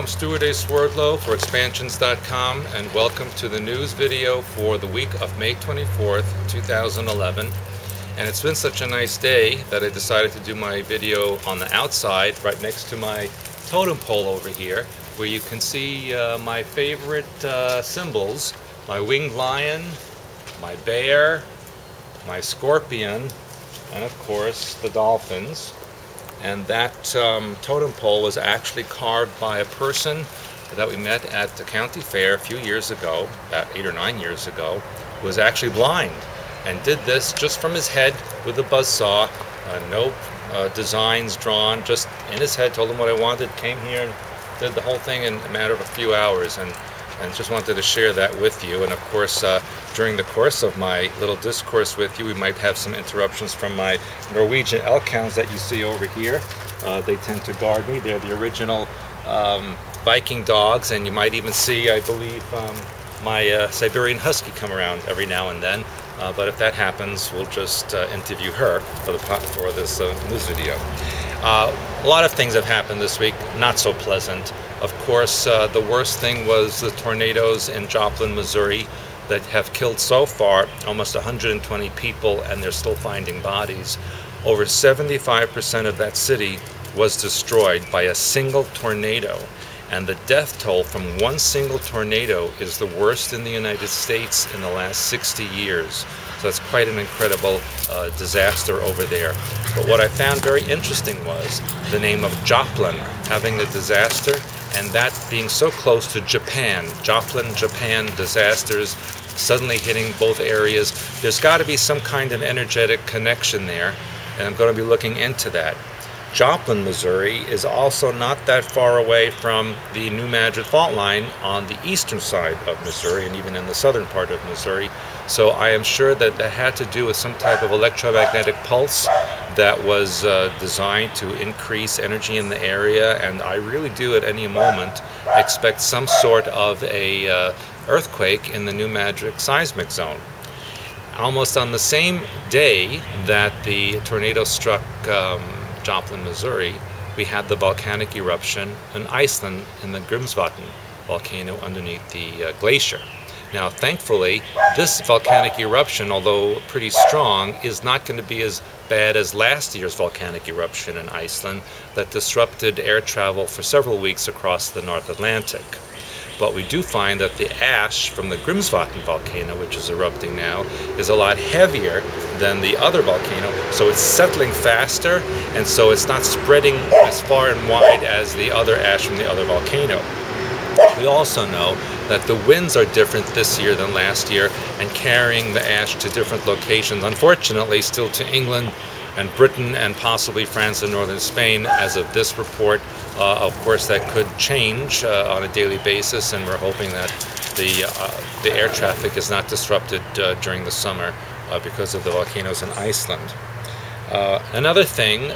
Stewart Swerdlow for Expansions.com, and welcome to the news video for the week of May 24th, 2011. And it's been such a nice day that I decided to do my video on the outside, right next to my totem pole over here, where you can see my favorite symbols: my winged lion, my bear, my scorpion, and of course the dolphins. And that totem pole was actually carved by a person that we met at the county fair a few years ago, about 8 or 9 years ago, who was actually blind and did this just from his head with a buzzsaw. No designs drawn, just in his head. Told him what I wanted, came here and did the whole thing in a matter of a few hours, and just wanted to share that with you. And of course, during the course of my little discourse with you, we might have some interruptions from my Norwegian elk hounds that you see over here. They tend to guard me. They're the original Viking dogs, and you might even see, I believe, my Siberian Husky come around every now and then. But if that happens, we'll just interview her for this news video. A lot of things have happened this week, not so pleasant. Of course, the worst thing was the tornadoes in Joplin, Missouri, that have killed so far almost 120 people, and they're still finding bodies. Over 75% of that city was destroyed by a single tornado, and the death toll from one single tornado is the worst in the United States in the last 60 years. So that's quite an incredible disaster over there. But what I found very interesting was the name of Joplin having the disaster, and that being so close to Japan. Joplin, Japan disasters suddenly hitting both areas. There's got to be some kind of energetic connection there, and I'm going to be looking into that. Joplin, Missouri is also not that far away from the New Madrid fault line on the eastern side of Missouri, and even in the southern part of Missouri. So I am sure that that had to do with some type of electromagnetic pulse that was designed to increase energy in the area, and I really do at any moment expect some sort of a earthquake in the New Madrid seismic zone. Almost on the same day that the tornado struck Joplin, Missouri, we had the volcanic eruption in Iceland in the Grímsvatn volcano underneath the glacier. Now, thankfully, this volcanic eruption, although pretty strong, is not going to be as bad as last year's volcanic eruption in Iceland that disrupted air travel for several weeks across the North Atlantic. But we do find that the ash from the Grímsvatn volcano, which is erupting now, is a lot heavier than the other volcano, so it's settling faster, and so it's not spreading as far and wide as the other ash from the other volcano. We also know that the winds are different this year than last year, and carrying the ash to different locations, unfortunately still to England and Britain and possibly France and northern Spain as of this report. Of course, that could change on a daily basis, and we're hoping that the air traffic is not disrupted during the summer because of the volcanoes in Iceland. Another thing,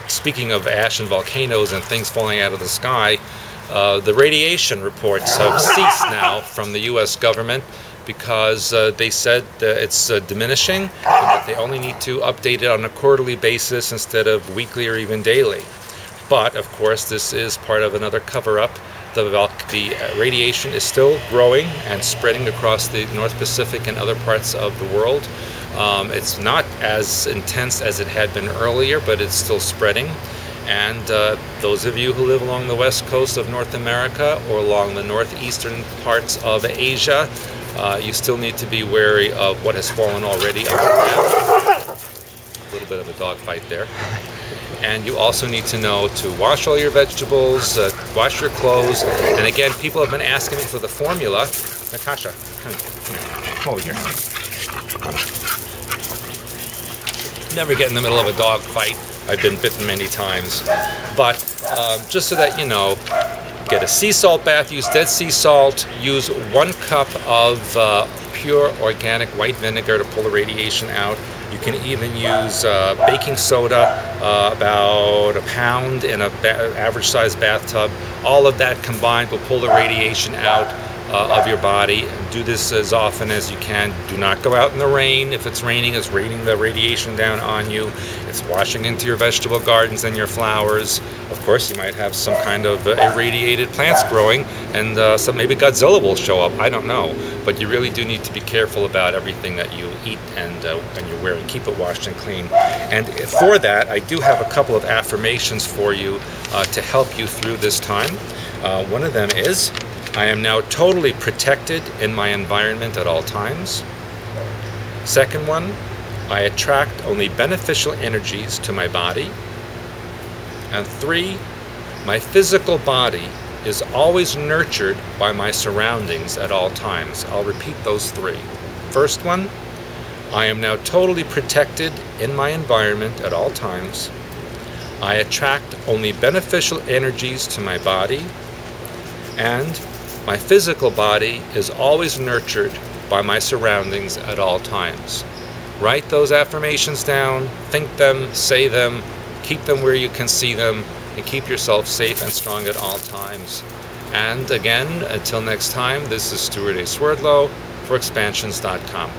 speaking of ash and volcanoes and things falling out of the sky, the radiation reports have ceased now from the U.S. government, because they said that it's diminishing, and that they only need to update it on a quarterly basis instead of weekly or even daily. But of course, this is part of another cover-up. The radiation is still growing and spreading across the North Pacific and other parts of the world. It's not as intense as it had been earlier, but it's still spreading. And those of you who live along the west coast of North America or along the northeastern parts of Asia, you still need to be wary of what has fallen already. A little bit of a dog fight there. And you also need to know to wash all your vegetables, wash your clothes. And again, people have been asking me for the formula. Natasha, come over here. Never get in the middle of a dog fight. I've been bitten many times. But just so that you know, get a sea salt bath, use Dead Sea salt, use 1 cup of pure organic white vinegar to pull the radiation out. You can even use baking soda, about a pound in an average sized bathtub. All of that combined will pull the radiation out of your body. Do this as often as you can. Do not go out in the rain. If it's raining, it's raining the radiation down on you. It's washing into your vegetable gardens and your flowers. Of course, you might have some kind of irradiated plants growing, and maybe Godzilla will show up. I don't know. But you really do need to be careful about everything that you eat and you wear, and keep it washed and clean. And for that, I do have a couple of affirmations for you to help you through this time. One of them is, I am now totally protected in my environment at all times. Second one, I attract only beneficial energies to my body. And 3, my physical body is always nurtured by my surroundings at all times. I'll repeat those 3. First one, I am now totally protected in my environment at all times. I attract only beneficial energies to my body. And my physical body is always nurtured by my surroundings at all times. Write those affirmations down, think them, say them, keep them where you can see them, and keep yourself safe and strong at all times. And again, until next time, this is Stewart A. Swerdlow for Expansions.com.